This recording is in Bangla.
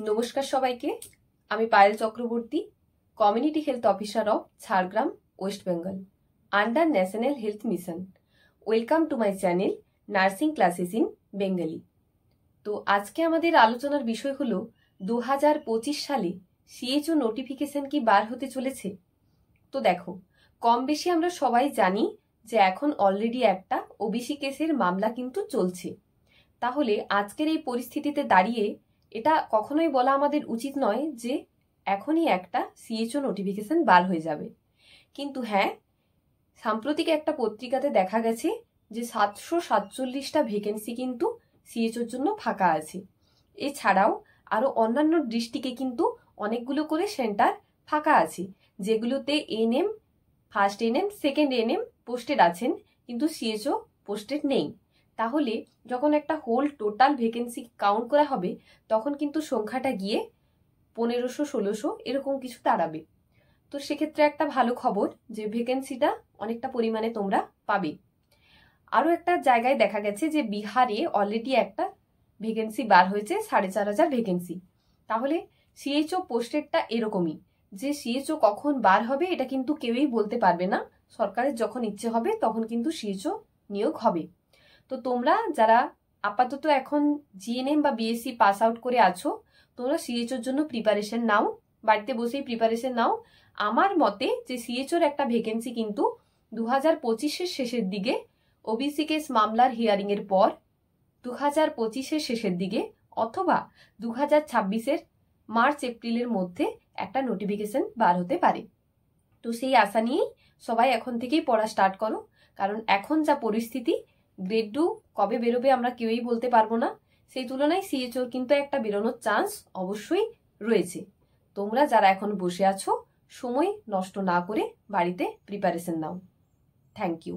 নমস্কার সবাইকে। আমি Payel Chakraborty, community health officer of Jhargram, West Bengal, under national health mission. Welcome to my channel nursing classes in Bengali. তো আজকে আমাদের আলোচনার বিষয় হলো 2025 সালে সিএইচও নোটিফিকেশন কি বার হতে চলেছে। তো দেখো, কম বেশি আমরা সবাই জানি যে এখন অলরেডি একটা ওবিসি কেসের মামলা কিন্তু চলছে। তাহলে আজকের এই পরিস্থিতিতে দাঁড়িয়ে এটা কখনোই বলা আমাদের উচিত নয় যে এখনই একটা সিএইচও নোটিফিকেশন বার হয়ে যাবে। কিন্তু হ্যাঁ, সাম্প্রতিক একটা পত্রিকাতে দেখা গেছে যে 747টা ভ্যাকেন্সি কিন্তু সিএইচওর জন্য ফাঁকা আছে। এছাড়াও আরো অন্যান্য ডিস্ট্রিক্টে কিন্তু অনেকগুলো করে সেন্টার ফাঁকা আছে, যেগুলোতে NM, first NM, second NM posted আছেন, কিন্তু সিএইচও পোস্টেড নেই। তাহলে যখন একটা হোল টোটাল ভ্যাকেন্সি কাউন্ট করা হবে, তখন কিন্তু সংখ্যাটা গিয়ে 1500-1600 এরকম কিছু দাঁড়াবে। তো সেক্ষেত্রে একটা ভালো খবর যে ভ্যাকেন্সিটা অনেকটা পরিমাণে তোমরা পাবে। আরও একটা জায়গায় দেখা গেছে যে বিহারে অলরেডি একটা ভ্যাকেন্সি বার হয়েছে, 4500 ভ্যাকেন্সি। তাহলে সিএইচও পোস্টেডটা এরকমই, যে সিএইচও কখন বার হবে এটা কিন্তু কেউই বলতে পারবে না। সরকারের যখন ইচ্ছে হবে তখন কিন্তু সিএইচও নিয়োগ হবে। তো তোমরা যারা আপাতত এখন জিএনএম বা বিএসসি পাস আউট করে আছো, তোমরা সিএইচওর জন্য প্রিপারেশন নাও, বাড়িতে বসেই প্রিপারেশন নাও। আমার মতে যে সিএইচওর একটা ভ্যাকেন্সি কিন্তু 2025-এর শেষের দিকে, ওবিসি কেস মামলার হিয়ারিং এর পর 2025-এর শেষের দিকে অথবা 2026-এর মার্চ এপ্রিলের মধ্যে একটা নোটিফিকেশন বার হতে পারে। তো সেই আশা নিয়েই সবাই এখন থেকেই পড়া স্টার্ট করো, কারণ এখন যা পরিস্থিতি, গ্রেড 2 কবে বেরোবে আমরা কেউই বলতে পারবো না। সেই তুলনায় সিএইচওর কিন্তু একটা বেরোনোর চান্স অবশ্যই রয়েছে। তোমরা যারা এখন বসে আছো, সময় নষ্ট না করে বাড়িতে প্রিপারেশন নাও। Thank you.